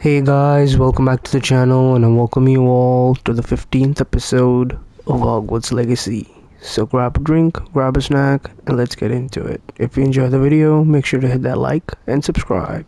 Hey guys, welcome back to the channel and I welcome you all to the 15th episode of Hogwarts Legacy. So grab a drink, grab a snack, and let's get into it. If you enjoyed the video, make sure to hit that like and subscribe.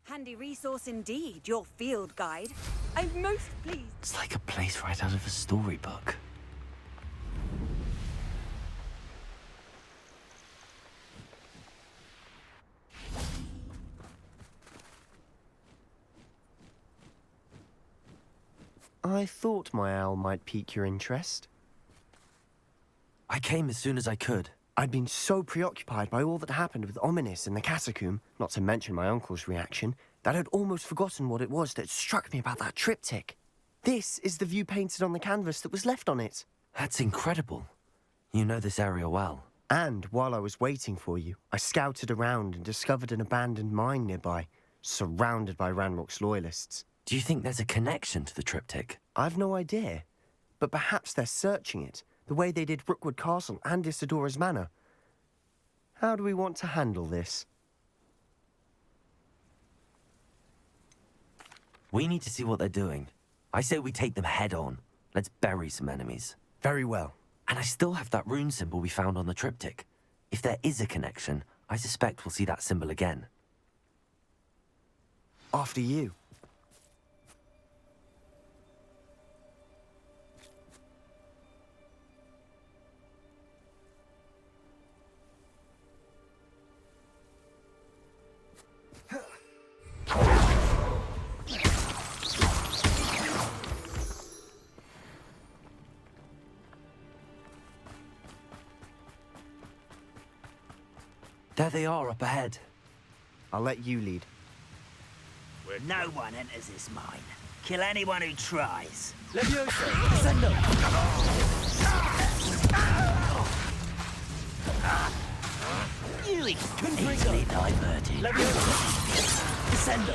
Handy resource indeed, your field guide. I'm most pleased. It's like a place right out of a storybook. I thought my owl might pique your interest. I came as soon as I could. I'd been so preoccupied by all that happened with Ominis in the catacomb, not to mention my uncle's reaction, that I'd almost forgotten what it was that struck me about that triptych. This is the view painted on the canvas that was left on it. That's incredible. You know this area well. And while I was waiting for you, I scouted around and discovered an abandoned mine nearby, surrounded by Ranrock's loyalists. Do you think there's a connection to the triptych? I've no idea, but perhaps they're searching it, the way they did Rookwood Castle and Isidora's Manor. How do we want to handle this? We need to see what they're doing. I say we take them head on. Let's bury some enemies. Very well. And I still have that rune symbol we found on the triptych. If there is a connection, I suspect we'll see that symbol again. After you. There they are up ahead. I'll let you lead. No one enters this mine. Kill anyone who tries. Levioso, descendo! You easily diverted. Levioso, descendo!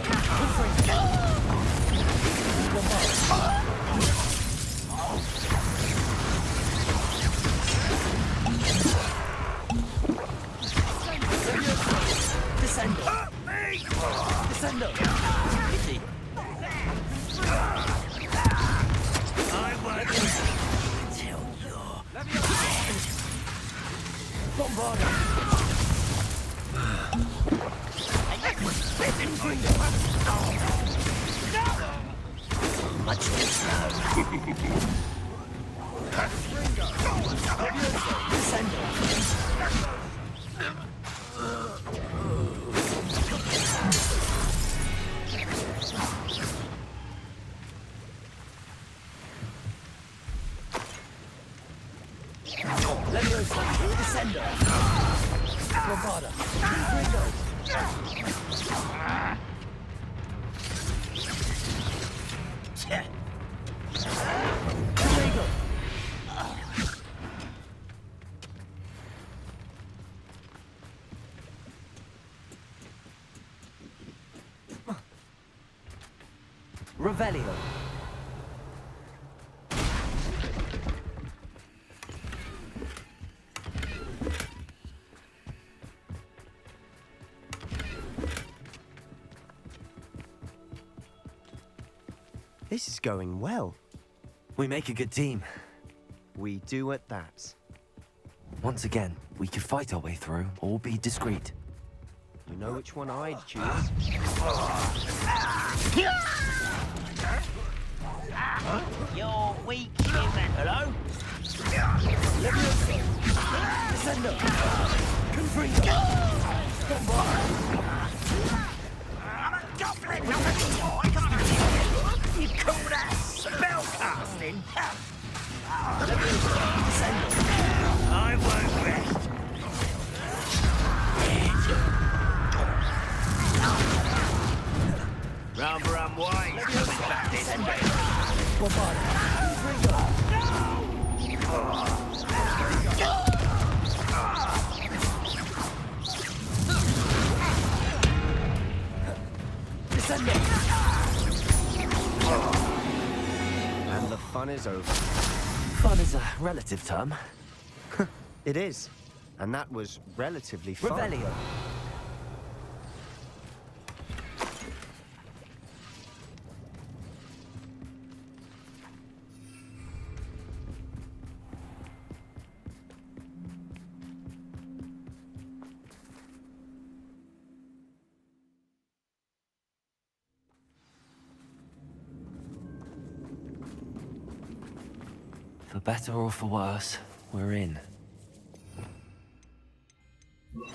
Descendo! Descendo! Pity. I won't until you're dead. Bombarda! Much too slow. Descendo! Levioso, descendo! Bombarda! Revelio. This is going well. We make a good team. We do at that. Once again, we could fight our way through or be discreet. You know which one I'd choose. You're weak, human. Hello? Levioso! Descendo! Confringo! I'm a goblin, not a toy. You call that spellcasting? I won't rest. Why? Coming back this way. And the fun is over. Fun is a relative term. It is. And that was relatively fun. Revelio. For better or for worse, we're in. You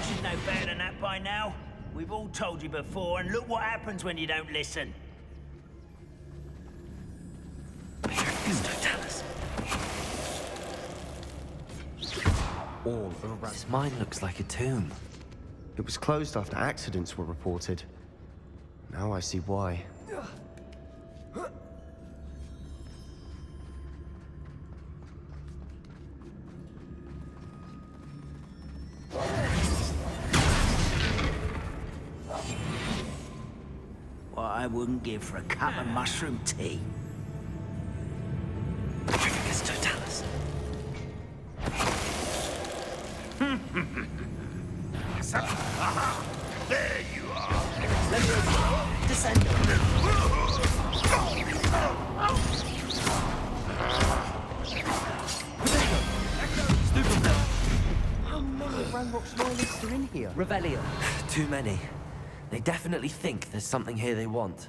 should know better than that by now. We've all told you before, and look what happens when you don't listen. All around. This mine looks like a tomb. It was closed after accidents were reported. Now I see why. What I wouldn't give for a cup of mushroom tea. Tricus totalis. There you are. Descend. How many Ranrock's loyalists are in here? Revelio. Too many. They definitely think there's something here they want.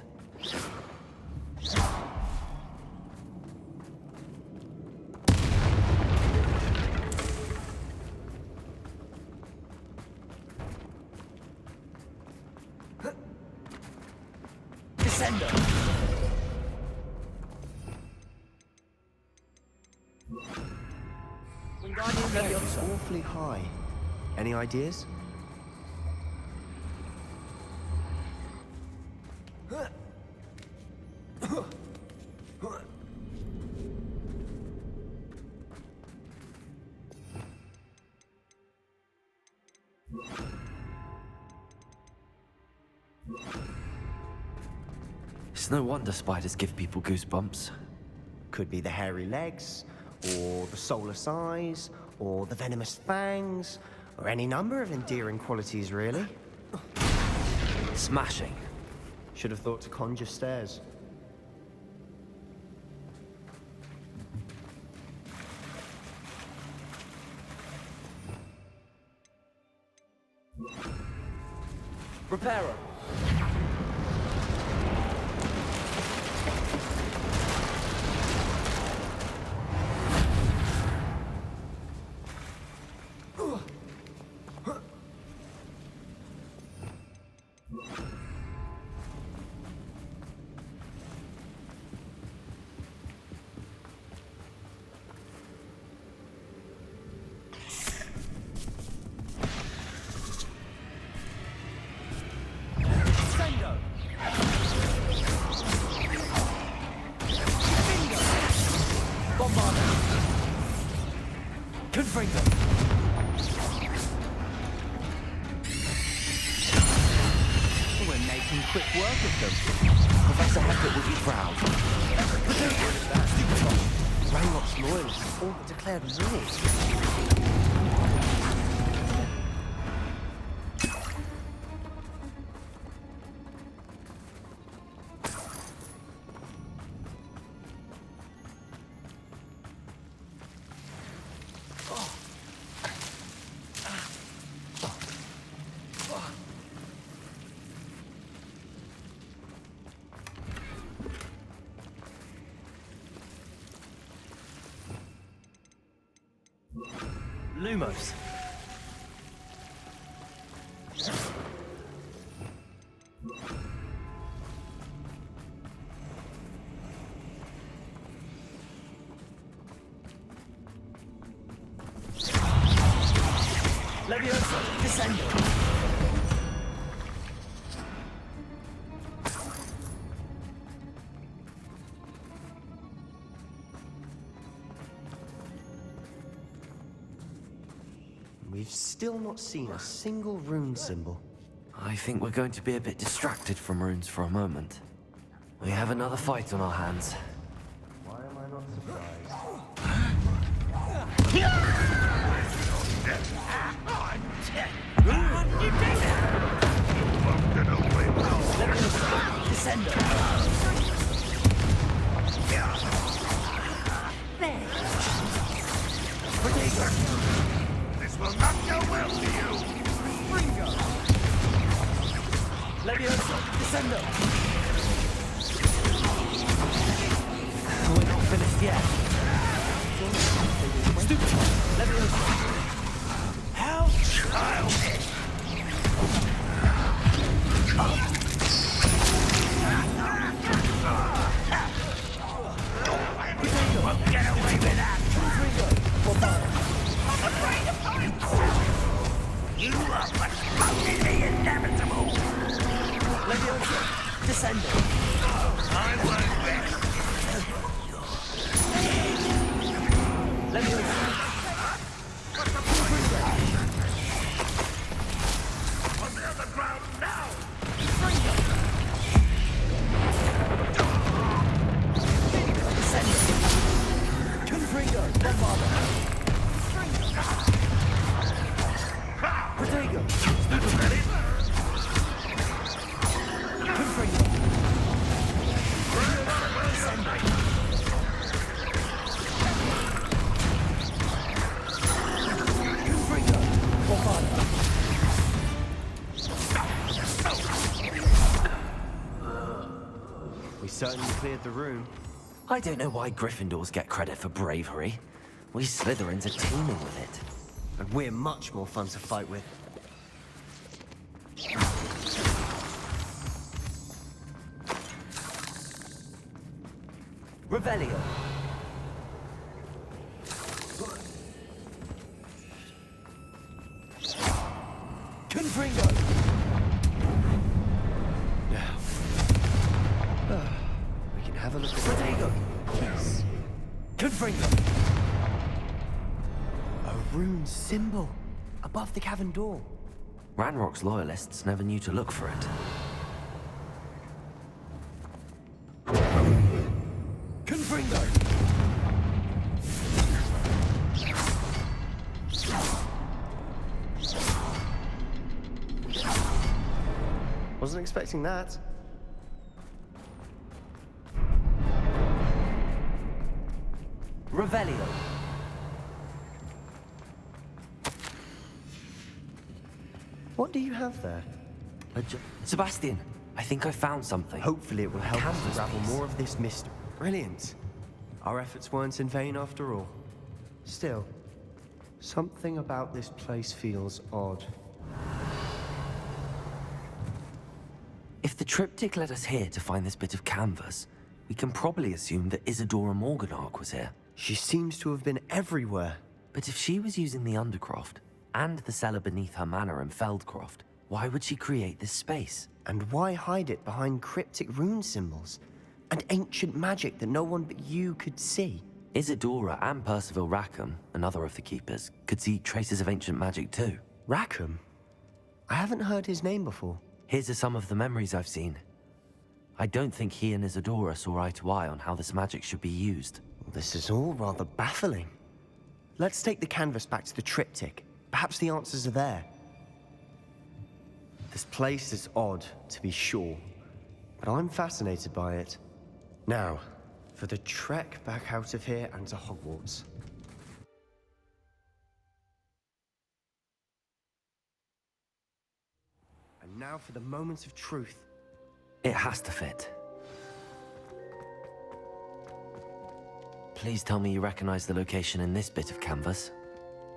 Descendo. It's awfully high. Any ideas? It's no wonder spiders give people goosebumps. Could be the hairy legs, or the soulless eyes, or the venomous fangs, or any number of endearing qualities, really. Smashing. Should have thought to conjure stairs. Reparo. Confringo. We're making quick work of them. Professor Heckett will be proud. Ranrock's loyalists all but declared war. Lumos. Leviosa, descendo. we've still not seen a single rune symbol. I think we're going to be a bit distracted from runes for a moment. We have another fight on our hands. Why am I not surprised? This will not go well for you! Leviosa, descendo! We're not finished yet. Stupid! Leviosa! How childish! You won't get away with that! You are postponing the inevitable! Leviosa, descendo! I won't rest! Leviosa! On the other ground now! Descendo! Confringo, Bombarda! Protego! Confringo! Descendo! Confringo, Bombarda! We certainly cleared the room. I don't know why Gryffindors get credit for bravery. We Slytherins are teeming with it. And we're much more fun to fight with. Revelio! Confringo! Now. We can have a look at Protego! Yes. Confringo! A rune symbol above the cavern door. Ranrock's loyalists never knew to look for it. Confringo! Wasn't expecting that. Revelio! What do you have there? Sebastian, I think I found something. Hopefully it will help us Canvas unravel piece. more of this mystery. Brilliant. Our efforts weren't in vain after all. Still, something about this place feels odd. If the triptych led us here to find this bit of canvas, we can probably assume that Isadora Morganach was here. She seems to have been everywhere. But if she was using the Undercroft, and the cellar beneath her manor in Feldcroft, why would she create this space? And why hide it behind cryptic rune symbols? And ancient magic that no one but you could see? Isadora and Percival Rackham, another of the Keepers, could see traces of ancient magic too. Rackham? I haven't heard his name before. Here's are some of the memories I've seen. I don't think he and Isadora saw eye to eye on how this magic should be used. This is all rather baffling. Let's take the canvas back to the triptych. Perhaps the answers are there. This place is odd, to be sure, but I'm fascinated by it. Now, for the trek back out of here and to Hogwarts. And now for the moment of truth. It has to fit. Please tell me you recognize the location in this bit of canvas.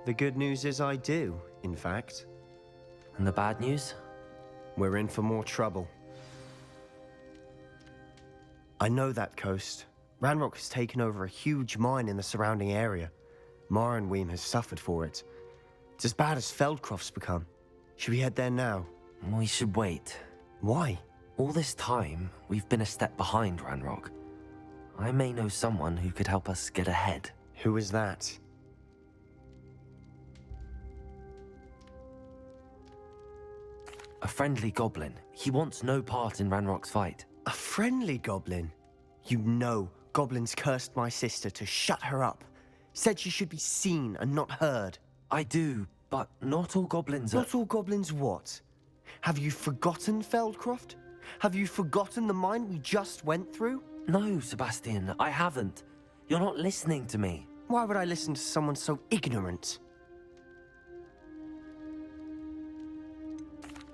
The good news is I do, in fact. And the bad news? We're in for more trouble. I know that coast. Ranrock has taken over a huge mine in the surrounding area. Mornweem has suffered for it. It's as bad as Feldcroft's become. Should we head there now? We should wait. Why? All this time, we've been a step behind Ranrock. I may know someone who could help us get ahead. Who is that? A friendly goblin. He wants no part in Ranrock's fight. A friendly goblin? You know goblins cursed my sister to shut her up. Said she should be seen and not heard. I do, but not all goblins are... Not all goblins what? Have you forgotten Feldcroft? Have you forgotten the mine we just went through? No, Sebastian, I haven't. You're not listening to me. Why would I listen to someone so ignorant?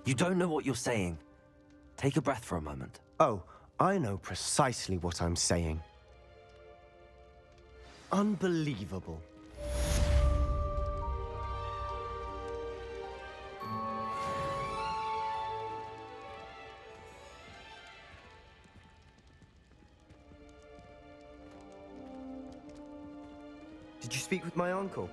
You don't know what you're saying. Take a breath for a moment. Oh, I know precisely what I'm saying. Unbelievable. Did you speak with my uncle?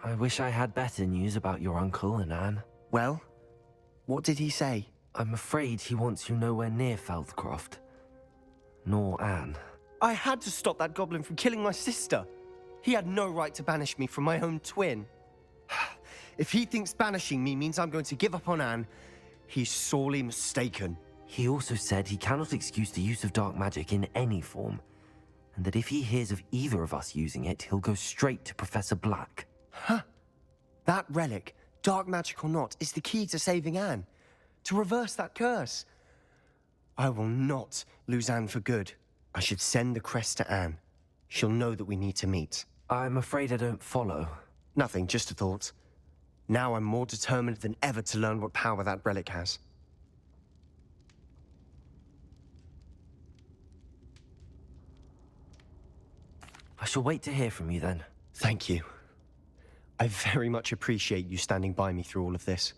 I wish I had better news about your uncle and Anne. Well, what did he say? I'm afraid he wants you nowhere near Feldcroft. Nor Anne. I had to stop that goblin from killing my sister. He had no right to banish me from my own twin. If he thinks banishing me means I'm going to give up on Anne, he's sorely mistaken. He also said he cannot excuse the use of dark magic in any form, and that if he hears of either of us using it, he'll go straight to Professor Black. Huh. That relic, dark magic or not, is the key to saving Anne. To reverse that curse. I will not lose Anne for good. I should send the crest to Anne. She'll know that we need to meet. I'm afraid I don't follow. Nothing, just a thought. Now I'm more determined than ever to learn what power that relic has. I shall wait to hear from you then. Thank you. I very much appreciate you standing by me through all of this.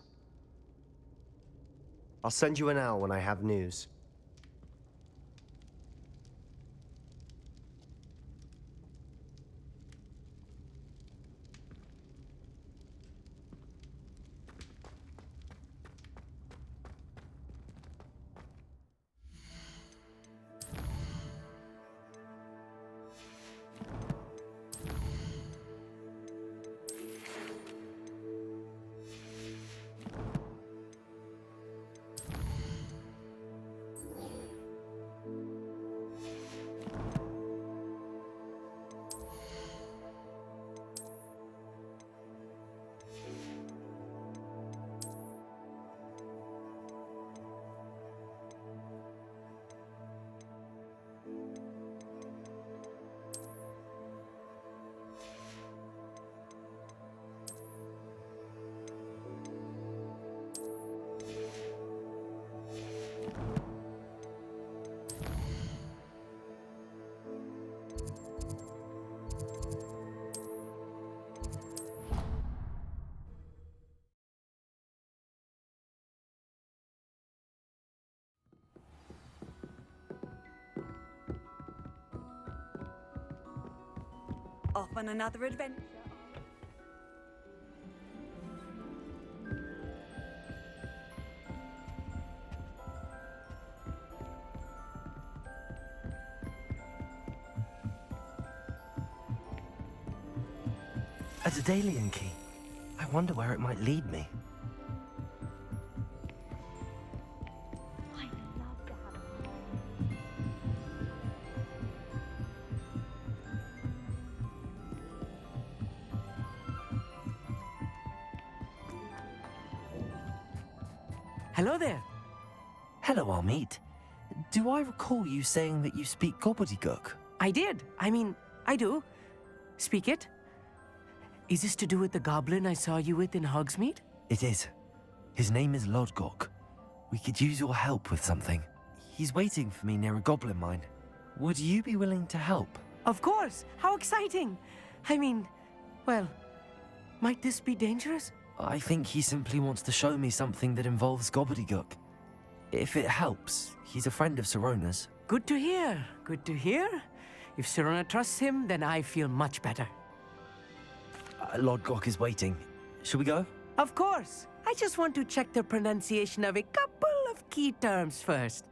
I'll send you an owl when I have news. Off on another adventure. A Daedalian key. I wonder where it might lead me. Hello there. Hello, Hogsmeade. Do I recall you saying that you speak gobbledygook? I did. I do. Speak it. Is this to do with the goblin I saw you with in Hogsmeade? It is. His name is Lodgok. We could use your help with something. He's waiting for me near a goblin mine. Would you be willing to help? Of course. How exciting. Well, might this be dangerous? I think he simply wants to show me something that involves gobbledygook. If it helps, he's a friend of Sirona's. Good to hear. Good to hear. If Sirona trusts him, then I feel much better. Lodgok is waiting. Shall we go? Of course. I just want to check the pronunciation of a couple of key terms first.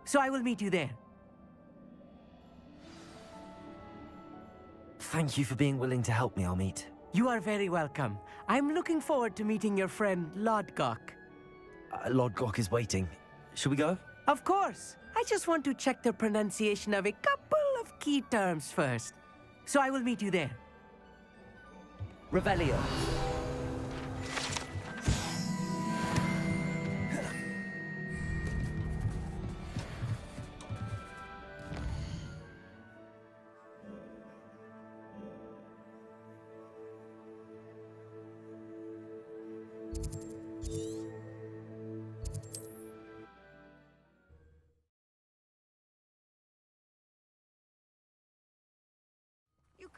So I will meet you there. Thank you for being willing to help me, Hogsmeade. You are very welcome. I'm looking forward to meeting your friend, Lodgok. Lodgok is waiting. Should we go? Of course. I just want to check the pronunciation of a couple of key terms first. So I will meet you there. Revelio.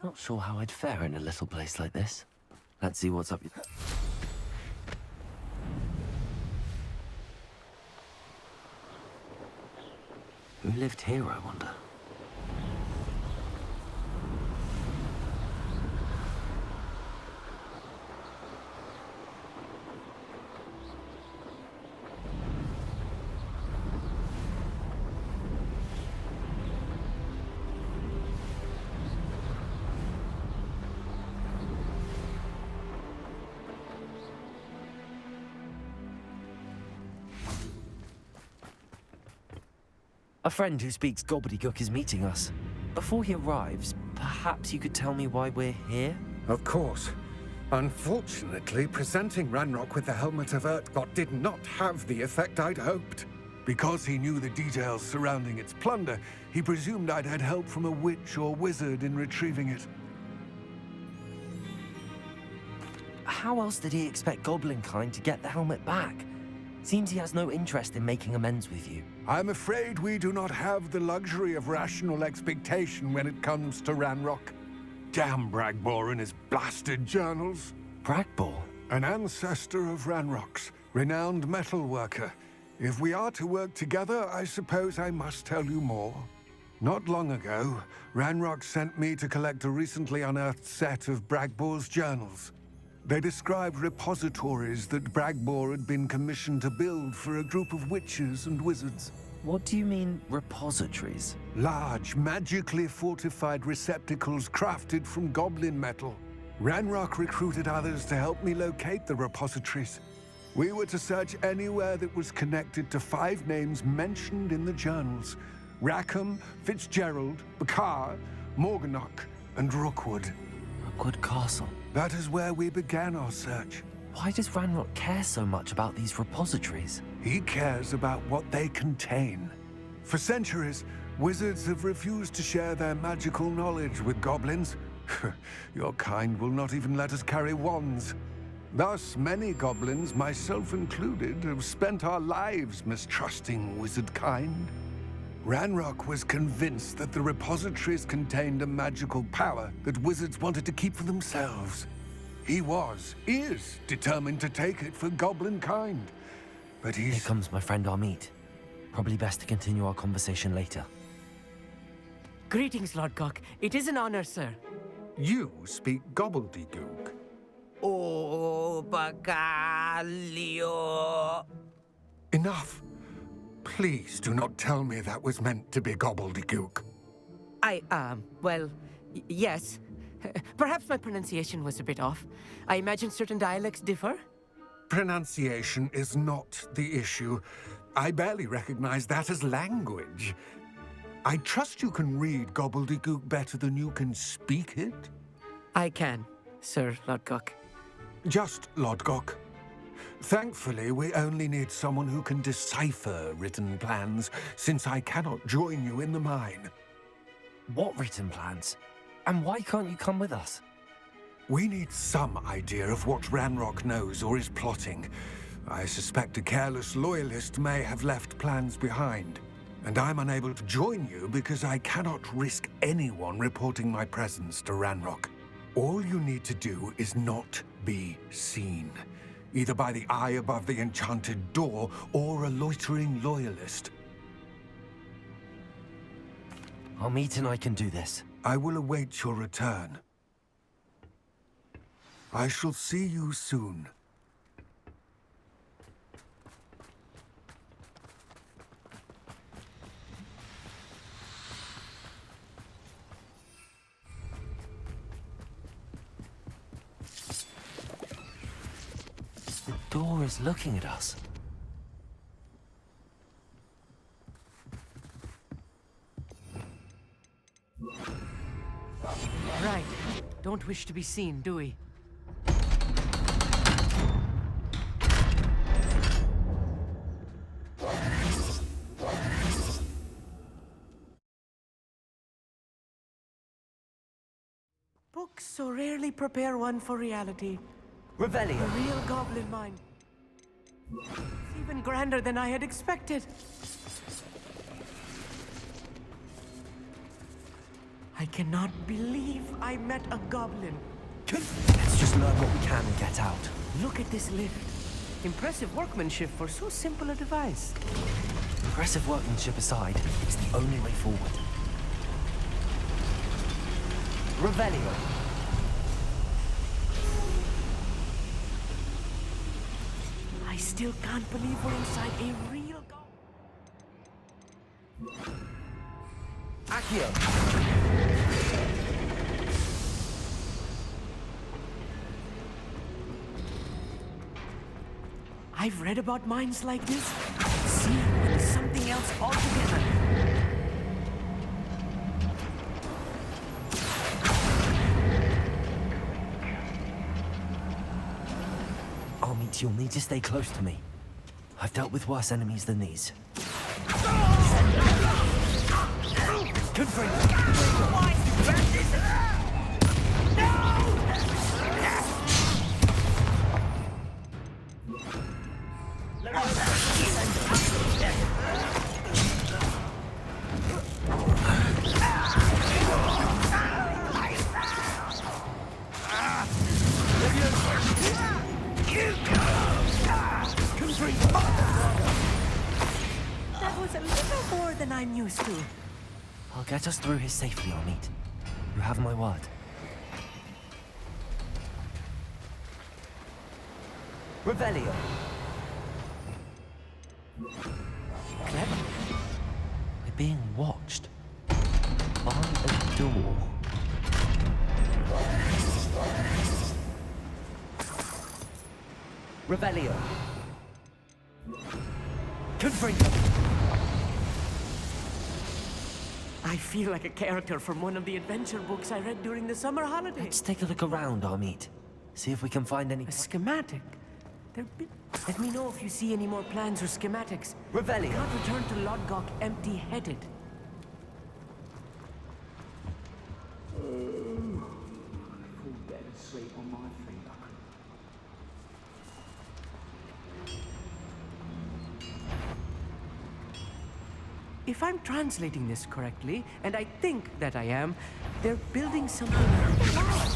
Not sure how I'd fare in a little place like this. Let's see what's up. Who lived here, I wonder? A friend who speaks gobbledygook is meeting us. Before he arrives, perhaps you could tell me why we're here? Of course. Unfortunately, presenting Ranrock with the Helmet of Urtkot did not have the effect I'd hoped. Because he knew the details surrounding its plunder, he presumed I'd had help from a witch or wizard in retrieving it. How else did he expect Goblinkind to get the helmet back? Seems he has no interest in making amends with you. I'm afraid we do not have the luxury of rational expectation when it comes to Ranrock. Damn Bragbor and his blasted journals. Bragbor? An ancestor of Ranrock's, renowned metal worker. If we are to work together, I suppose I must tell you more. Not long ago, Ranrock sent me to collect a recently unearthed set of Bragbor's journals. They described repositories that Bragbor had been commissioned to build for a group of witches and wizards. What do you mean, repositories? Large, magically fortified receptacles crafted from goblin metal. Ranrock recruited others to help me locate the repositories. We were to search anywhere that was connected to 5 names mentioned in the journals: Rackham, Fitzgerald, Bakar, Morganach, and Rookwood. Rookwood Castle. That is where we began our search. Why does Ranrock care so much about these repositories? He cares about what they contain. For centuries, wizards have refused to share their magical knowledge with goblins. Your kind will not even let us carry wands. Thus, many goblins, myself included, have spent our lives mistrusting wizard kind. Ranrock was convinced that the repositories contained a magical power that wizards wanted to keep for themselves. He is determined to take it for goblin kind. But Here comes my friend Hogsmeade. Probably best to continue our conversation later. Greetings, Lodgok. It is an honor, sir. You speak gobbledygook. Oh, Bagalio. Enough. Please do not tell me that was meant to be gobbledygook. Well, yes. Perhaps my pronunciation was a bit off. I imagine certain dialects differ. Pronunciation is not the issue. I barely recognize that as language. I trust you can read gobbledygook better than you can speak it? I can, Sir Lodgok. Just Lodgok. Thankfully, we only need someone who can decipher written plans, since I cannot join you in the mine. What written plans? And why can't you come with us? We need some idea of what Ranrock knows or is plotting. I suspect a careless loyalist may have left plans behind. And I'm unable to join you because I cannot risk anyone reporting my presence to Ranrock. All you need to do is not be seen, either by the eye above the enchanted door or a loitering loyalist. Hogsmeade and I can do this. I will await your return. I shall see you soon. door is looking at us. Right. Don't wish to be seen, do we? Books so rarely prepare one for reality. Revelio. The real goblin mind. It's even grander than I had expected. I cannot believe I met a goblin. Let's just learn what we can and get out. Look at this lift. Impressive workmanship for so simple a device. Impressive workmanship aside, it's the only way forward. Revelio. I still can't believe we're inside a real goblin. Accio. I've read about minds like this. See, when it's something else altogether. Armit, you'll need to stay close to me. I've dealt with worse enemies than these. Confirm. That was a little more than I'm used to. I'll get us through here safely, Armit. You have my word. Revelio. Clever. We're being watched. By a door. Revelio. Confirm. I feel like a character from one of the adventure books I read during the summer holidays. Let's take a look around, Armit. See if we can find any... A schematic. Let me know if you see any more plans or schematics. Revelio. Can't return to Lodgok empty-headed. If I'm translating this correctly, and I think that I am, they're building something large.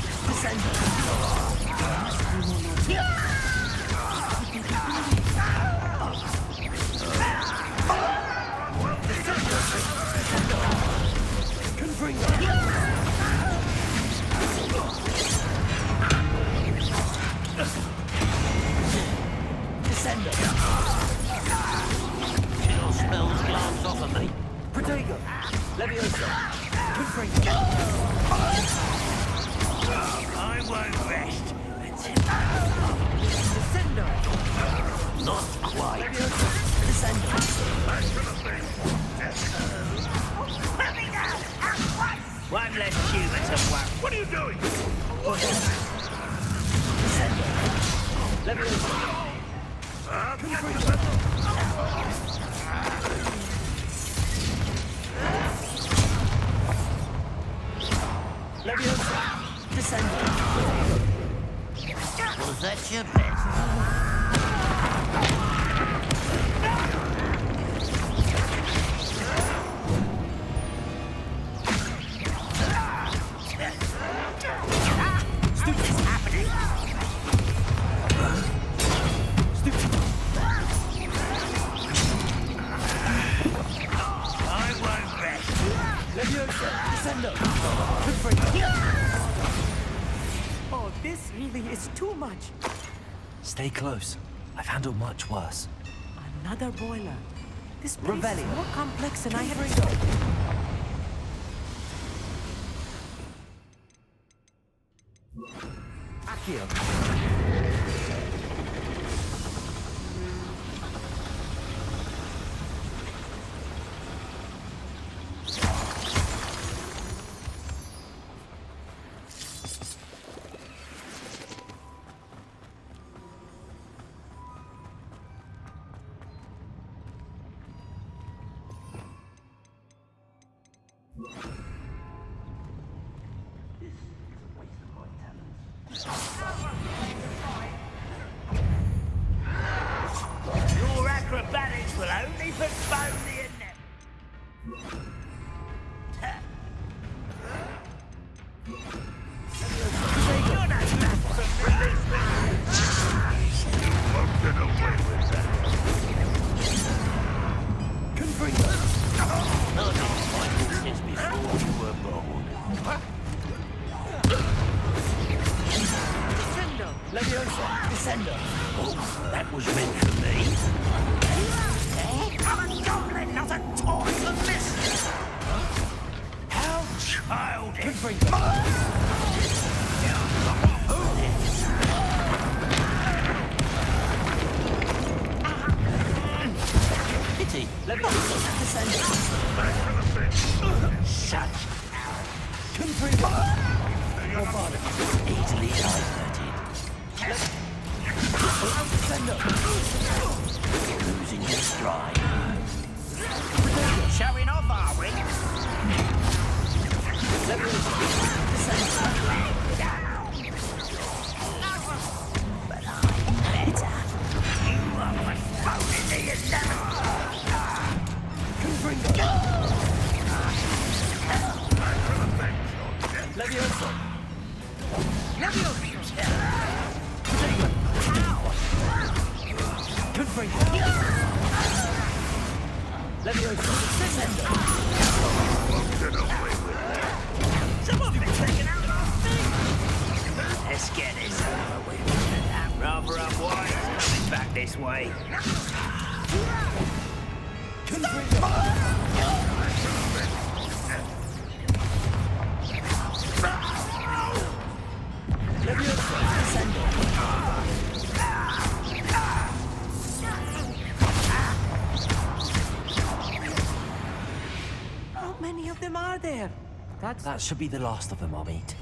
Smells glance off of me. Protego. Leviosa. Confirm. I won't rest. Descendo! Not quite. One less human to worry. What are you doing? Was that your best? Stupid's happening. I won't rest. Leviosa. Descendo. Oh, this really is too much. Stay close. I've handled much worse. Another boiler. This place is Revelio. more complex than I had expected. Accio. Descender. Oh, that was meant for me. I'm a goblin, not a toy to miss. How childish. Pity. Let me descend. Shut. Your body easily diverted. Losing your stride. Showing off, are we? Let me descend. But I'm better. You are my foe in the inevitable. Levioso. Levioso. Good break. Levioso. Someone's been taking out our thing. Let's get this over with. Rather unwise coming back this way. How many of them are there? That should be the last of them, I'll meet.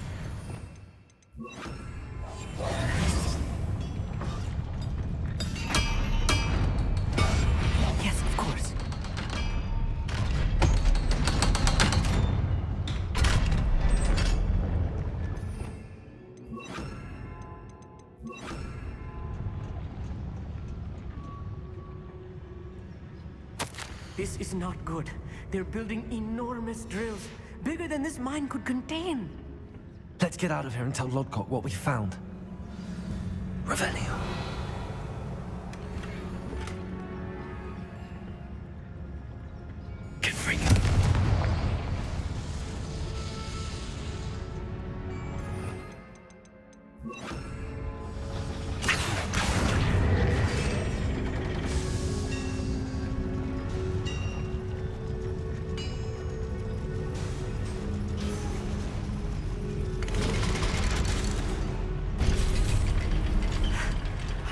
Yes, of course. This is not good. They're building enormous drills, bigger than this mine could contain. Let's get out of here and tell Lodgok what we found. Revelio. Confringo.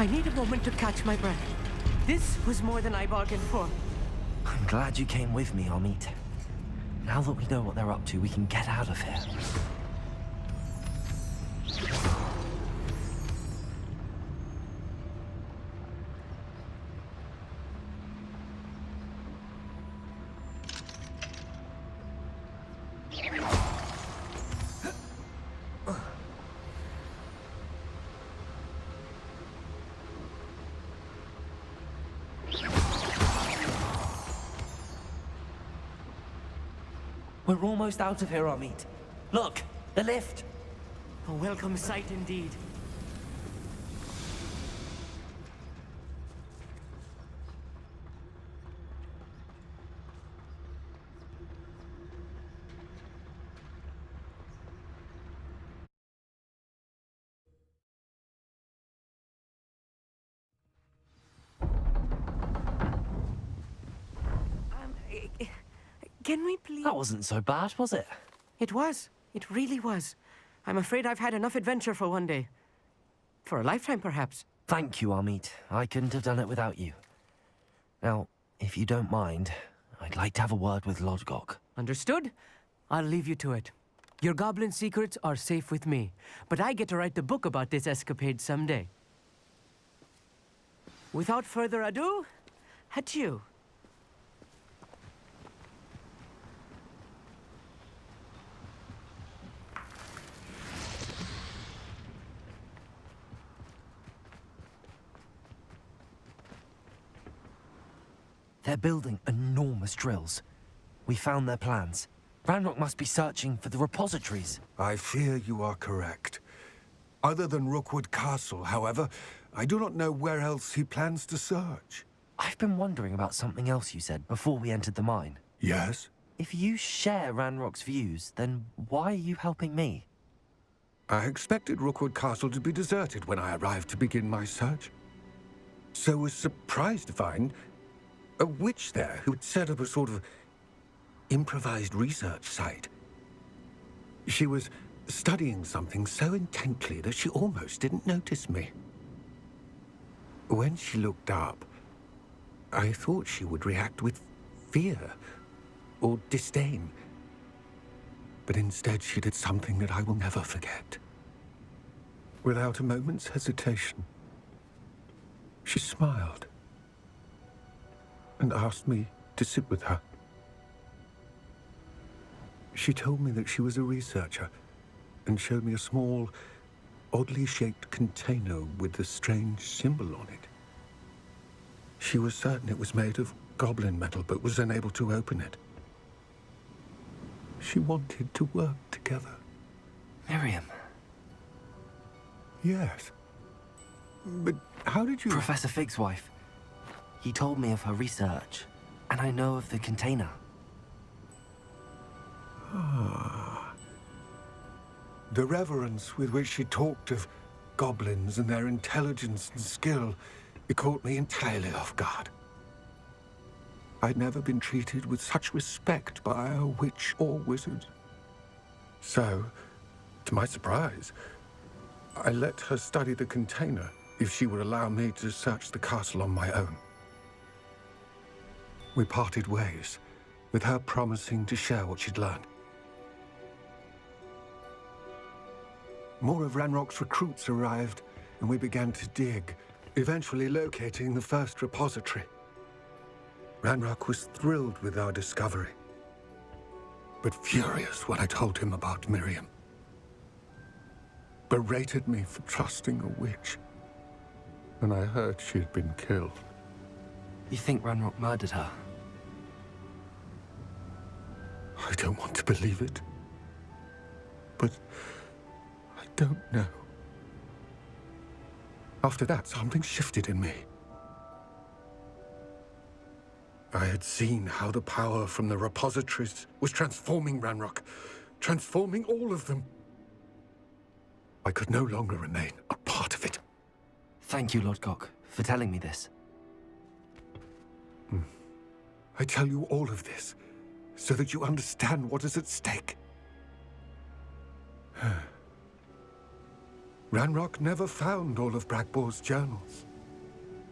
I need a moment to catch my breath. This was more than I bargained for. I'm glad you came with me, Amit. Now that we know what they're up to, we can get out of here. We're almost out of here, Amit. Look, the lift. A welcome sight indeed. Can we please... That wasn't so bad, was it? It was. It really was. I'm afraid I've had enough adventure for one day. For a lifetime, perhaps. Thank you, Amit. I couldn't have done it without you. Now, if you don't mind, I'd like to have a word with Lodgok. Understood? I'll leave you to it. Your goblin secrets are safe with me, but I get to write the book about this escapade someday. Without further ado, adieu. They're building enormous drills. We found their plans. Ranrock must be searching for the repositories. I fear you are correct. Other than Rookwood Castle, however, I do not know where else he plans to search. I've been wondering about something else you said before we entered the mine. Yes? If you share Ranrock's views, then why are you helping me? I expected Rookwood Castle to be deserted when I arrived to begin my search. So was surprised to find a witch there who had set up a sort of improvised research site. She was studying something so intently that she almost didn't notice me. When she looked up, I thought she would react with fear or disdain. But instead she did something that I will never forget. Without a moment's hesitation, she smiled and asked me to sit with her. She told me that she was a researcher and showed me a small, oddly shaped container with a strange symbol on it. She was certain it was made of goblin metal, but was unable to open it. She wanted to work together. Miriam. Yes. But how did you... Professor Fig's wife. He told me of her research, and I know of the container. Ah. The reverence with which she talked of goblins and their intelligence and skill, it caught me entirely off guard. I'd never been treated with such respect by a witch or wizard. So, to my surprise, I let her study the container if she would allow me to search the castle on my own. We parted ways, with her promising to share what she'd learned. More of Ranrock's recruits arrived, and we began to dig, eventually locating the first repository. Ranrock was thrilled with our discovery, but furious when I told him about Miriam. Berated me for trusting a witch, and I heard she'd been killed. You think Ranrock murdered her? I don't want to believe it, but I don't know. After that, something shifted in me. I had seen how the power from the repositories was transforming Ranrock, transforming all of them. I could no longer remain a part of it. Thank you, Lord Gok, for telling me this. I tell you all of this so that you understand what is at stake. Ranrock never found all of Bragbor's journals,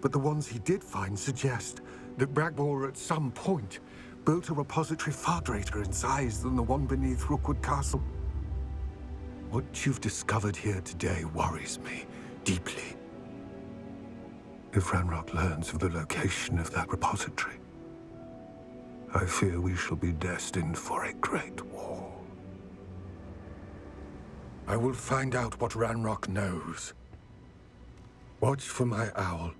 but the ones he did find suggest that Bragbor at some point built a repository far greater in size than the one beneath Rookwood Castle. What you've discovered here today worries me deeply. If Ranrock learns of the location of that repository, I fear we shall be destined for a great war. I will find out what Ranrock knows. Watch for my owl.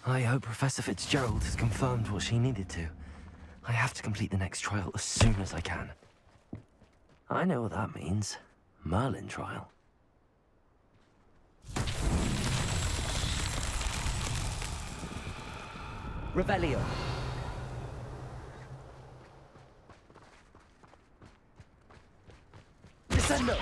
I hope Professor Fitzgerald has confirmed what she needed to. I have to complete the next trial as soon as I can. I know what that means. Merlin trial. Revelio. Descendo.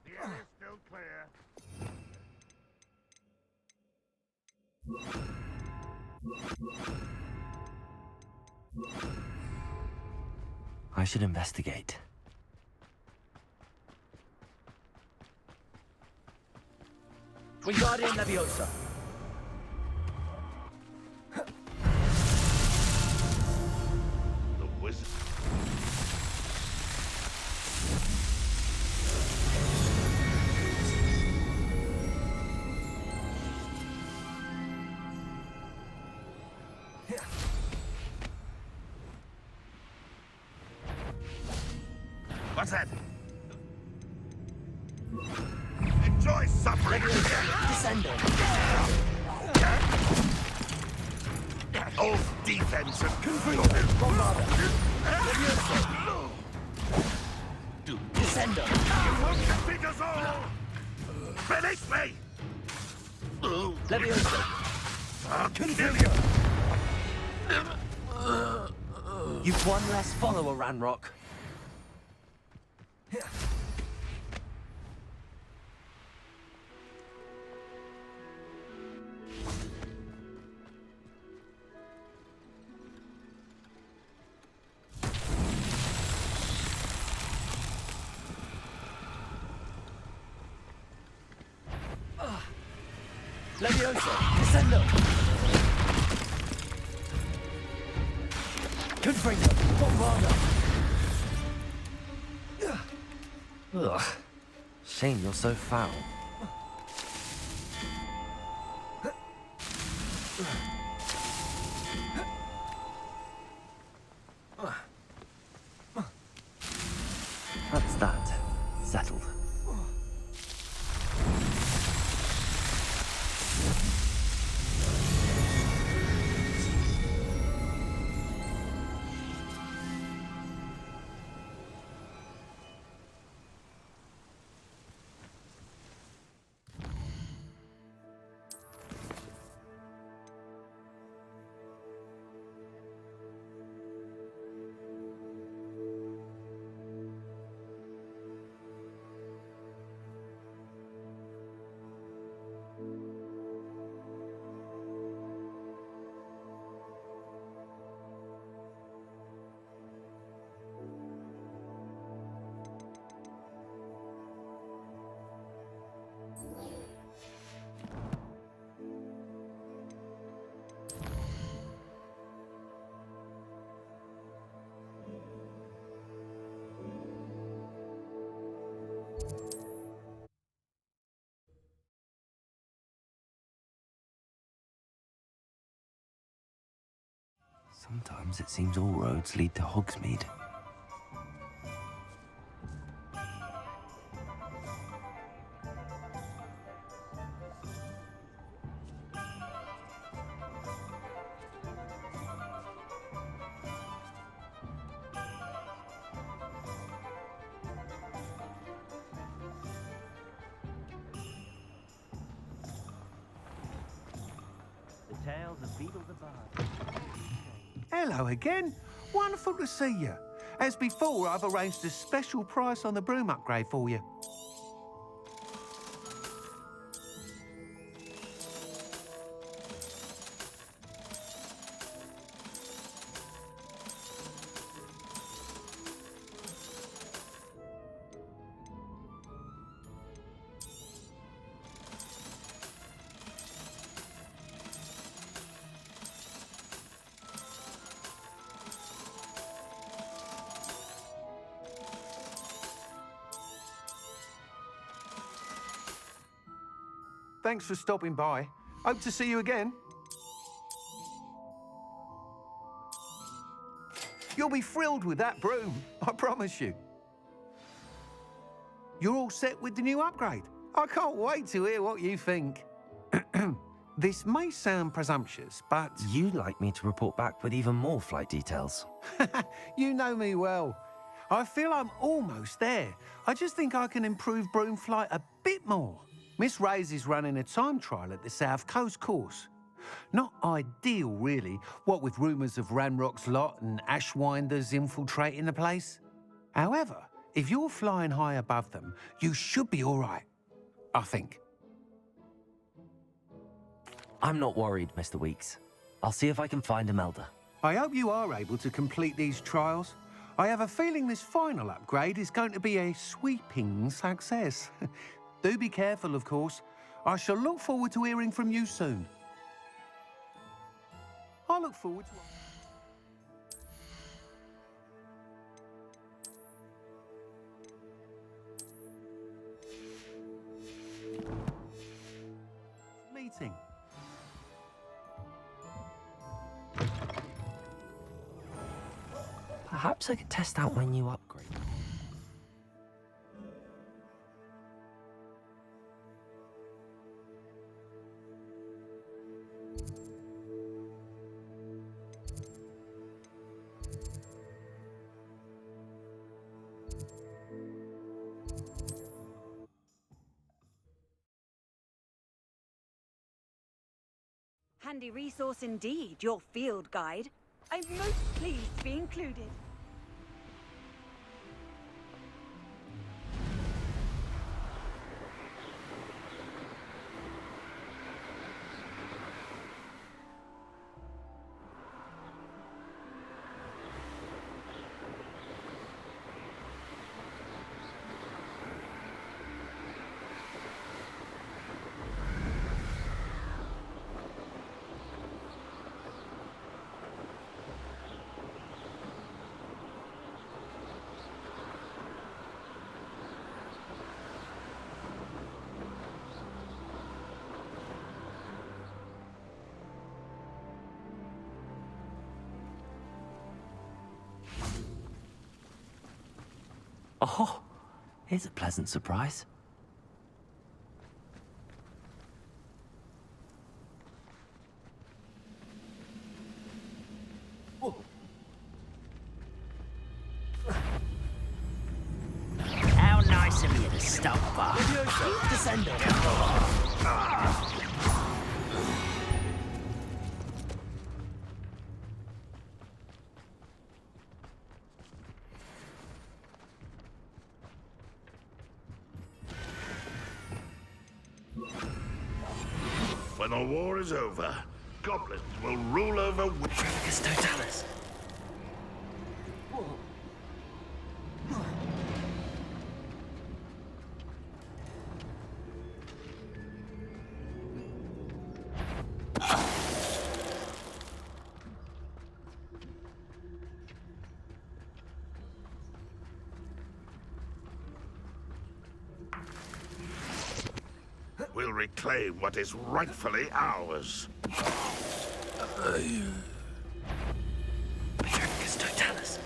The area's still clear. I should investigate. Wingardium Leviosa. The wizard. What's that? Enjoy suffering. Descendo. Old defense and Descendo. You won't defeat us all! Finish me! Leviosa. I'll kill you! You've one less follower, Ranrock. Leviosa. Descendo. Confringo. Bombarda. Ugh. Shame you're so foul. That's that. Settled. Sometimes it seems all roads lead to Hogsmeade. The tales of Beetle the Bard. Hello again. Wonderful to see you. As before, I've arranged a special price on the broom upgrade for you. Thanks for stopping by. Hope to see you again. You'll be thrilled with that broom, I promise you. You're all set with the new upgrade. I can't wait to hear what you think. This may sound presumptuous, but... You'd like me to report back with even more flight details. You know me well. I feel I'm almost there. I just think I can improve broom flight a bit more. Miss Ray's is running a time trial at the South Coast course. Not ideal, really, what with rumours of Ranrock's lot and Ashwinders infiltrating the place. However, if you're flying high above them, you should be all right, I think. I'm not worried, Mr. Weeks. I'll see if I can find Imelda. I hope you are able to complete these trials. I have a feeling this final upgrade is going to be a sweeping success. Do be careful, of course. I shall look forward to hearing from you soon. I look forward to... meeting. Perhaps I could test out my new upgrade. Handy resource indeed, your field guide. I'm most pleased to be included. Oh, here's a pleasant surprise. How nice of you to stop by. Descendant. When the war is over, goblins will rule over Resurgence totalis. We'll reclaim what is rightfully ours. Resurgence totalis.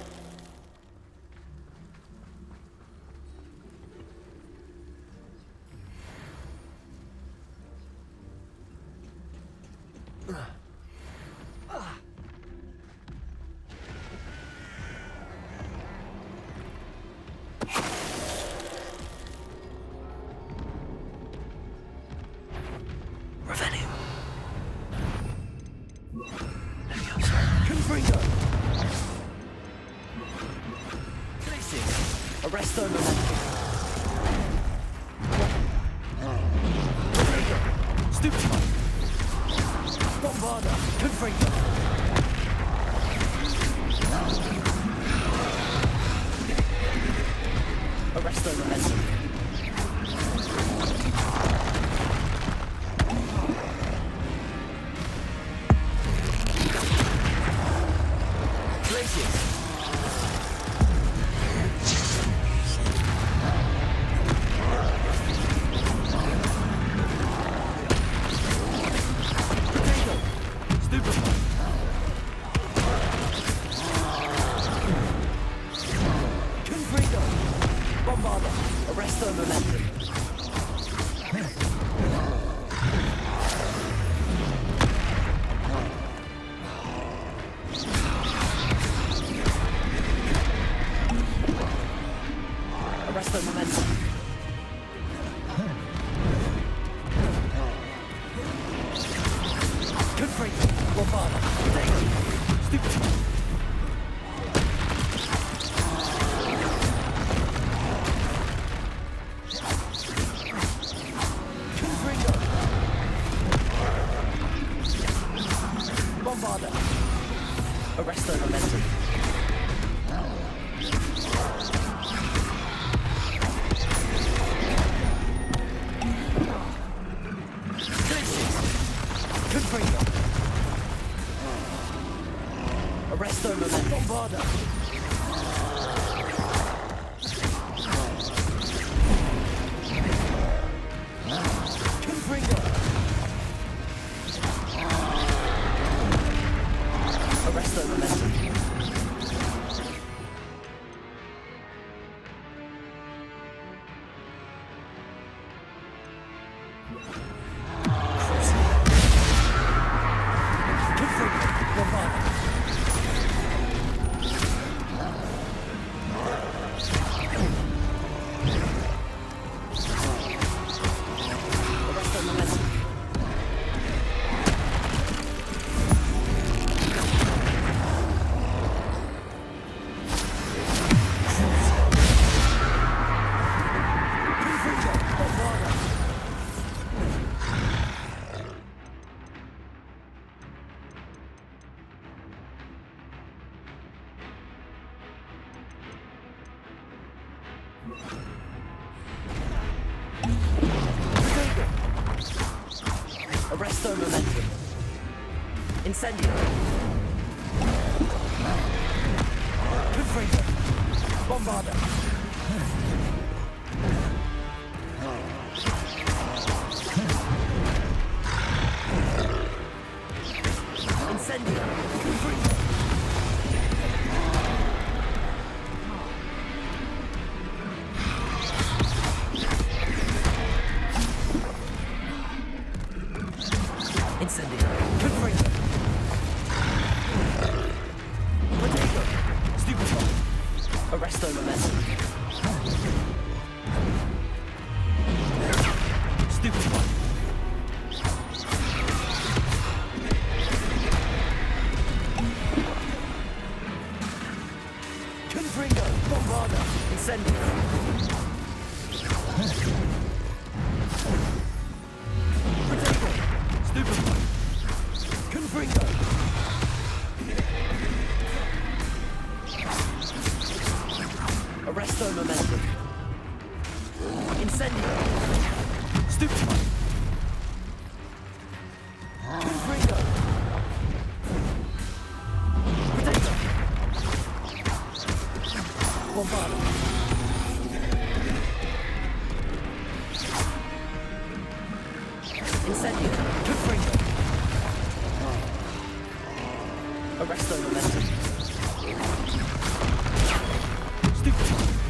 Revenue. Confringo. Places. Arresto momentum. Stupefy. Bombarda. Confringo. Arresto momentum. Confringo. Arresto momentum. Bombarda. Confringo. Arresto momentum. Arresto momentum. Incendio. Confringo. Bombarda. Incendio. Confringo. Incendio. Confringo. Potato. Stupefy. Arresto momentum. Stupefy. Confringo. Bombarda. Incendio. Potato. Stupefy. Confringo. Arresto momentum. Incendio. Stupefy. Confringo. Potato. Bombarda. Incendio. Confringo. Arresto momentum. Stupefy.